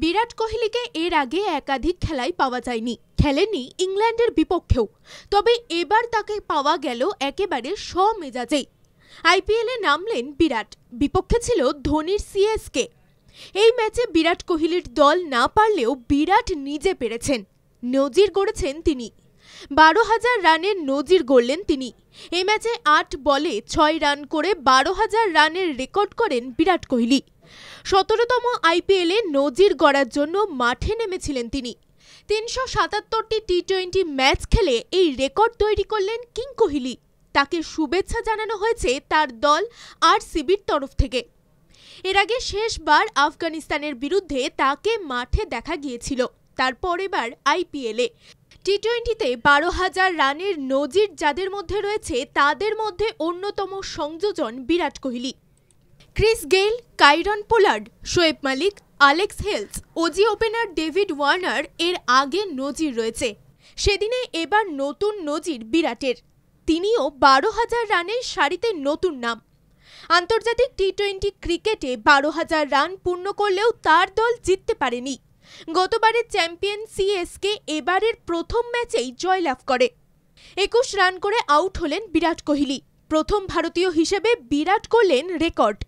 বিরাট কোহলিকে এর আগে একাধিক খেলায় পাওয়া যায়নি, খেলেননি ইংল্যান্ডের বিপক্ষেও। তবে এবার তাকে পাওয়া গেল একেবারে স্বমেজাজেই। আইপিএলে নামলেন বিরাট, বিপক্ষে ছিল ধোনির সিএসকে। এই ম্যাচে বিরাট কোহলির দল না পারলেও বিরাট নিজে পেরেছেন, নজির গড়েছেন তিনি। 12,000 রানের নজির গড়লেন তিনি। এই ম্যাচে 8 বলে 6 রান করে 12,000 রানের রেকর্ড করেন বিরাট কোহলি। 17তম আইপিএলে নজির গড়ার জন্য মাঠে নেমেছিলেন তিনি। 377টি টি-20 ম্যাচ খেলে এই রেকর্ড তৈরি করলেন কিং কোহলি। তাকে শুভেচ্ছা জানানো হয়েছে তার দল আরসিবির তরফ থেকে। এর আগে শেষবার আফগানিস্তানের বিরুদ্ধে তাকে মাঠে দেখা গিয়েছিল, তারপর এবার আইপিএলে। টি-20তে 12,000 রানের নজির যাদের মধ্যে রয়েছে তাদের মধ্যে অন্যতম সংযোজন Virat Kohli. Chris Gayle, Kieron Pollard, Shoaib Malik, Alex Hales, Aussie opener David Warner এর আগে নজির রয়েছে। সেদিনে এবার নতুন নজির বিরাটের। তিনিও 12,000 রানের সারিতে নতুন নাম। আন্তর্জাতিক টি-20 ক্রিকেটে 12,000 রান পূর্ণ করলেও তার দল জিততে পারেনি। গতবারের চ্যাম্পিয়ন সিএসকে এবারের প্রথম ম্যাচেই জয়লাভ করে। 21 রান করে আউট হলেন বিরাট কোহলি। প্রথম ভারতীয় হিসেবে বিরাট করলেন রেকর্ড।